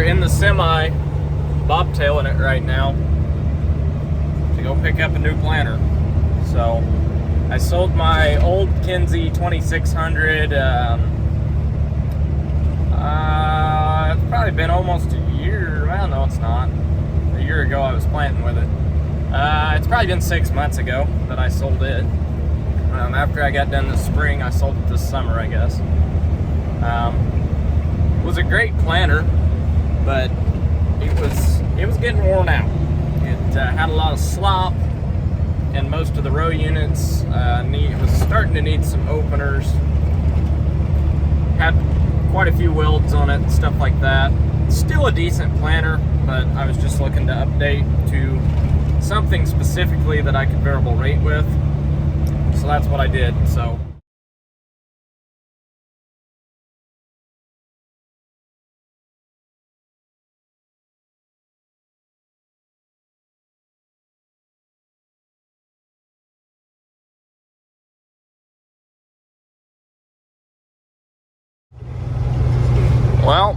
in the semi, bobtailing it right now to go pick up a new planter. So I sold my old Kinze 2600. It's probably been almost a year. Well, no, it's not. A year ago I was planting with it. It's probably been 6 months ago that I sold it. After I got done this spring, I sold it this summer, I guess. It was a great planter, but it was getting worn out. It had a lot of slop, and most of the row units was starting to need some openers. Had quite a few welds on it, stuff like that. Still a decent planter, but I was just looking to update to something specifically that I could variable rate with. So that's what I did. So well,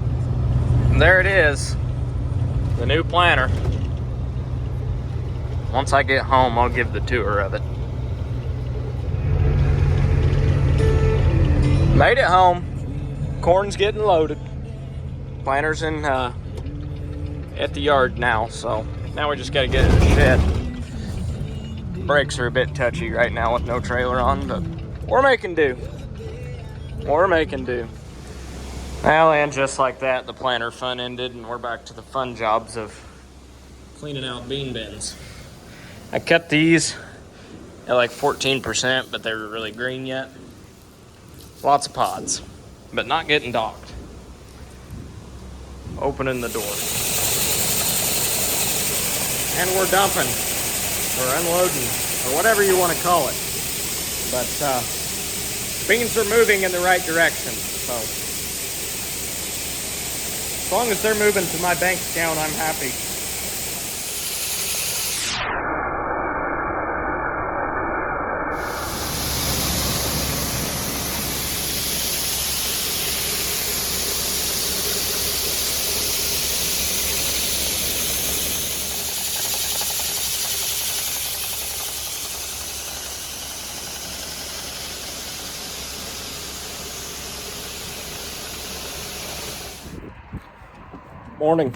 there it is, the new planter. Once I get home, I'll give the tour of it. Made it home. Corn's getting loaded. Planter's in at the yard now, so now we just gotta get it in the shed. Brakes are a bit touchy right now with no trailer on, but we're making do. We're making do. Well, and just like that, the planter fun ended, and we're back to the fun jobs of cleaning out bean bins. I cut these at like 14%, but they were really green yet. Lots of pods, but not getting docked. Opening the door. And we're dumping, or unloading, or whatever you want to call it. But beans are moving in the right direction, so as long as they're moving to my bank account, I'm happy. Morning.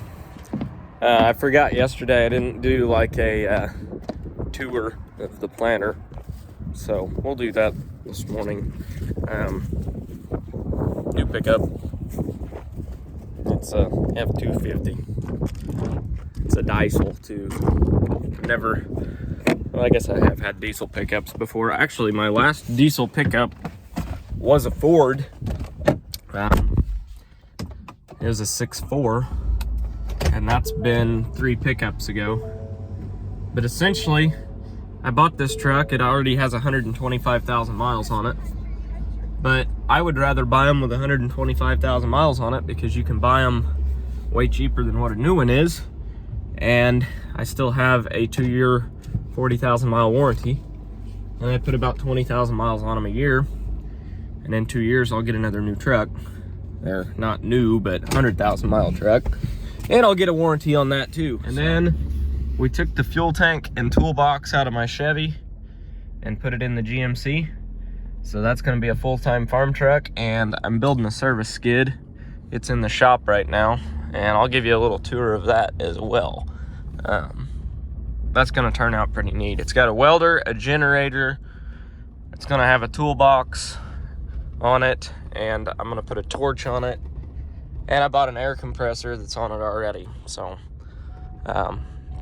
I forgot yesterday I didn't do like a tour of the planter, so we'll do that this morning. New pickup. It's a F250. It's a diesel too. Well, I guess I have had diesel pickups before. Actually, my last diesel pickup was a Ford. It was a 6.4. And that's been 3 pickups ago. But essentially, I bought this truck. It already has 125,000 miles on it. But I would rather buy them with 125,000 miles on it because you can buy them way cheaper than what a new one is. And I still have a 2-year, 40,000 mile warranty. And I put about 20,000 miles on them a year. And in 2 years, I'll get another new truck. They're not new, but 100,000 mile truck. And I'll get a warranty on that too. And then we took the fuel tank and toolbox out of my Chevy and put it in the GMC. So that's gonna be a full-time farm truck, and I'm building a service skid. It's in the shop right now, and I'll give you a little tour of that as well. That's gonna turn out pretty neat. It's got a welder, a generator. It's gonna have a toolbox on it, and I'm gonna put a torch on it. And I bought an air compressor that's on it already. So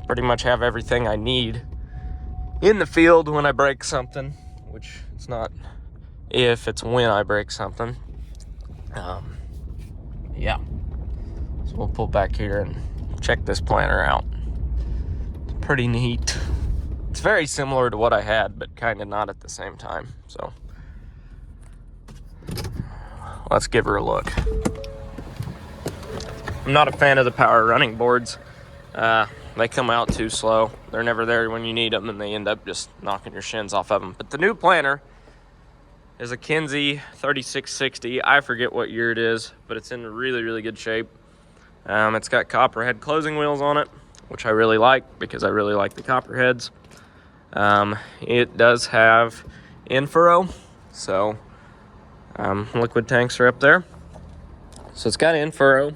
pretty much have everything I need in the field when I break something, which it's not if, it's when I break something. Yeah. So we'll pull back here and check this planter out. It's pretty neat. It's very similar to what I had, but kind of not at the same time. So let's give her a look. I'm not a fan of the power running boards. They come out too slow. They're never there when you need them, and they end up just knocking your shins off of them. But the new planter is a Kinze 3660. I forget what year it is, but it's in really, really good shape. It's got copperhead closing wheels on it, which I really like because I really like the copperheads. It does have in-furrow, so liquid tanks are up there. So it's got in-furrow.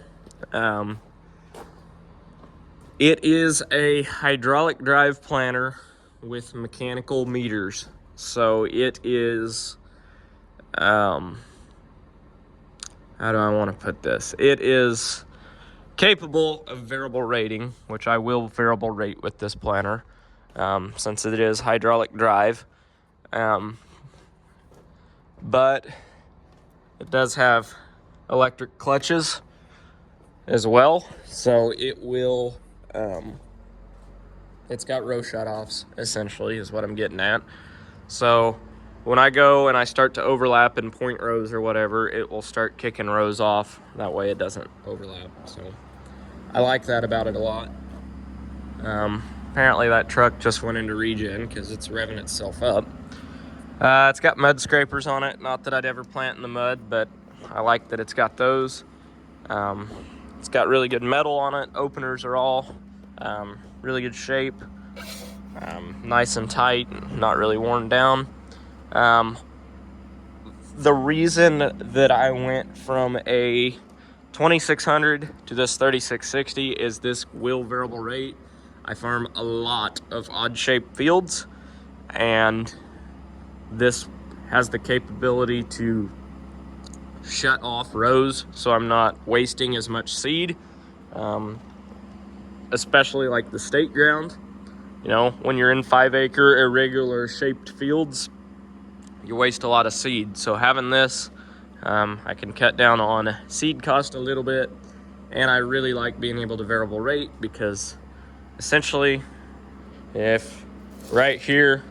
It is a hydraulic drive planter with mechanical meters. So it is, how do I want to put this? It is capable of variable rating, which I will variable rate with this planter, since it is hydraulic drive. But it does have electric clutches as well, so it will, it's got row shutoffs, essentially, is what I'm getting at. So when I go and I start to overlap in point rows or whatever, it will start kicking rows off. That way it doesn't overlap. So I like that about it a lot. Apparently that truck just went into regen because it's revving itself up. It's got mud scrapers on it. Not that I'd ever plant in the mud, but I like that it's got those. It's got really good metal on it. Openers are all really good shape. Nice and tight, not really worn down. The reason that I went from a 2600 to this 3660 is this will variable rate. I farm a lot of odd shaped fields, and this has the capability to shut off rows so I'm not wasting as much seed, especially like the state ground. You know, when you're in 5-acre irregular shaped fields, you waste a lot of seed. So having this, I can cut down on seed cost a little bit, and I really like being able to variable rate because essentially, if right here,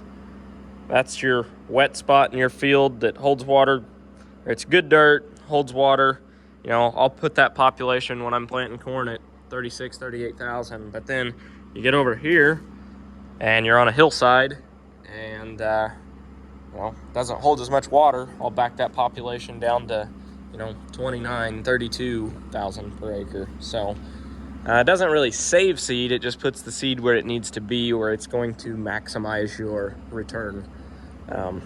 that's your wet spot in your field that holds water, or it's good dirt, holds water, you know, I'll put that population when I'm planting corn at 36, 38,000. But then you get over here and you're on a hillside and, well, doesn't hold as much water. I'll back that population down to, you know, 29, 32,000 per acre. So it doesn't really save seed. It just puts the seed where it needs to be, where it's going to maximize your return.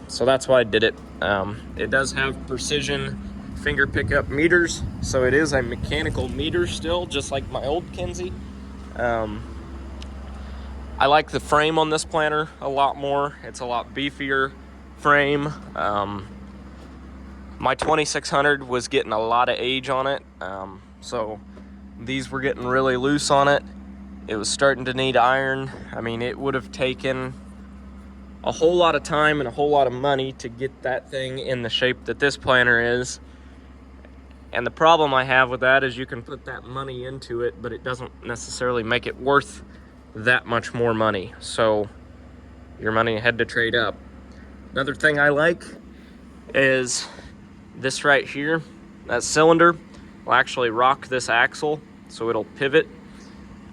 So that's why I did it. It does have precision finger pickup meters, so it is a mechanical meter still, just like my old Kinze. I like the frame on this planter a lot more. It's a lot beefier frame. My 2600 was getting a lot of age on it, so these were getting really loose on it. It was starting to need iron. I mean, it would have taken a whole lot of time and a whole lot of money to get that thing in the shape that this planter is. And the problem I have with that is you can put that money into it, but it doesn't necessarily make it worth that much more money. So your money had to trade up. Another thing I like is this right here. That cylinder will actually rock this axle, so it'll pivot.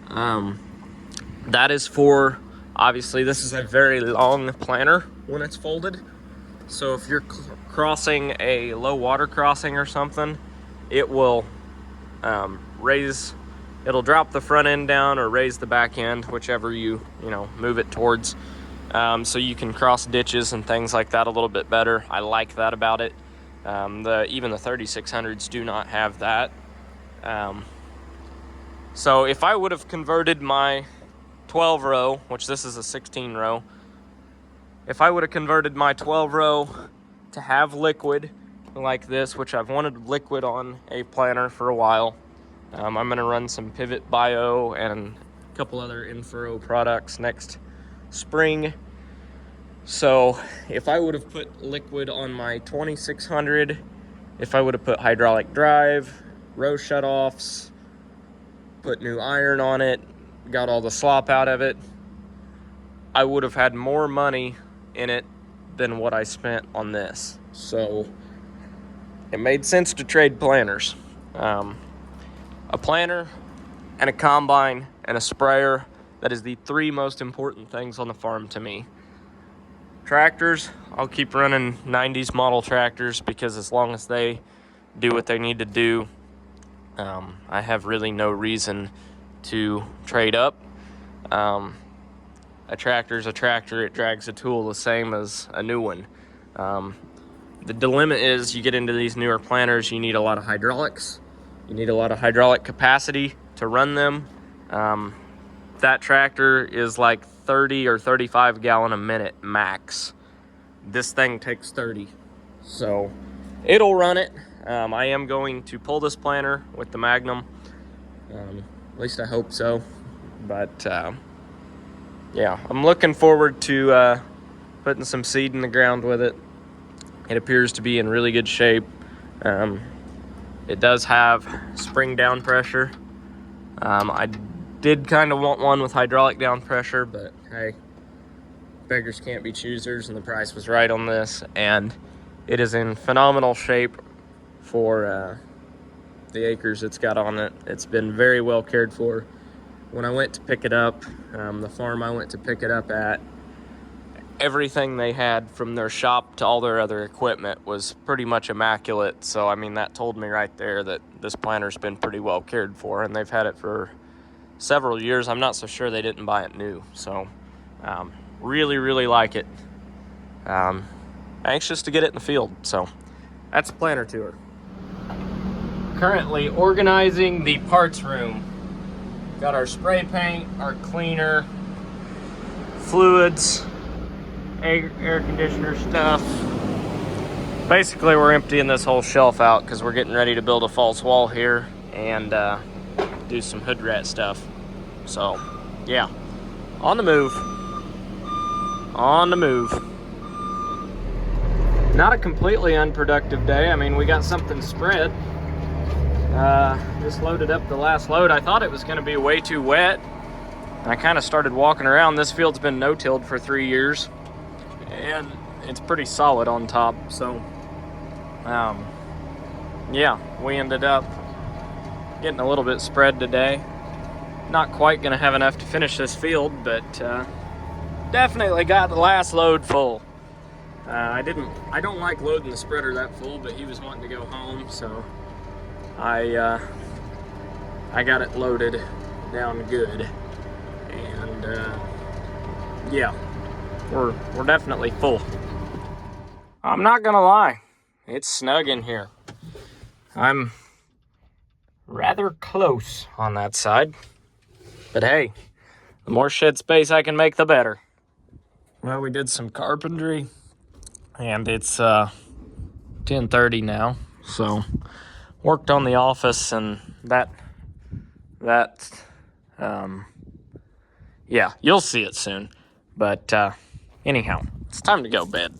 That is for, obviously this is a very long planter when it's folded. So if you're crossing a low water crossing or something, it will it'll drop the front end down or raise the back end, whichever you move it towards. So you can cross ditches and things like that a little bit better. I like that about it. Even the 3600s do not have that. So if I would have converted my 12 row, which this is a 16 row, if I would have converted my 12 row to have liquid like this, which I've wanted liquid on a planter for a while, I'm going to run some Pivot Bio and a couple other in-furrow products next spring. So if I would have put liquid on my 2600, if I would have put hydraulic drive, row shutoffs, put new iron on it, got all the slop out of it, I would have had more money in it than what I spent on this. So it made sense to trade planters. A planter and a combine and a sprayer, that is the three most important things on the farm to me. Tractors, I'll keep running 90s model tractors because as long as they do what they need to do, I have really no reason to trade up. A tractor's a tractor. It drags a tool the same as a new one. The dilemma is you get into these newer planters, you need a lot of hydraulics. You need a lot of hydraulic capacity to run them. That tractor is like 30 or 35 gallon a minute max. This thing takes 30. So it'll run it. I am going to pull this planter with the Magnum. At least I hope so. But yeah, I'm looking forward to putting some seed in the ground with it. It appears to be in really good shape. It does have spring down pressure. I did kind of want one with hydraulic down pressure, but hey, beggars can't be choosers, and the price was right on this. And it is in phenomenal shape for the acres it's got on it. It's been very well cared for. When I went to pick it up, the farm I went to pick it up at, everything they had from their shop to all their other equipment was pretty much immaculate. So I mean, that told me right there that this planter's been pretty well cared for, and they've had it for several years. I'm not so sure they didn't buy it new. So really like it. Anxious to get it in the field. So that's a planter tour. Currently organizing the parts room. Got our spray paint, our cleaner, fluids, air conditioner stuff. Basically, we're emptying this whole shelf out because we're getting ready to build a false wall here and do some hood rat stuff. So yeah, on the move. Not a completely unproductive day. I mean, we got something spread. Just loaded up the last load. I thought it was going to be way too wet. I kind of started walking around. This field's been no-tilled for 3 years, and it's pretty solid on top. So yeah, we ended up getting a little bit spread today. Not quite gonna have enough to finish this field, but definitely got the last load full. I don't like loading the spreader that full, but he was wanting to go home, so I got it loaded down good. And yeah, we're definitely full. I'm not gonna lie, it's snug in here. I'm rather close on that side, but hey, the more shed space I can make, the better. Well, we did some carpentry, and it's 10:30 now, so worked on the office, and that yeah, you'll see it soon. But anyhow, it's time to go to bed.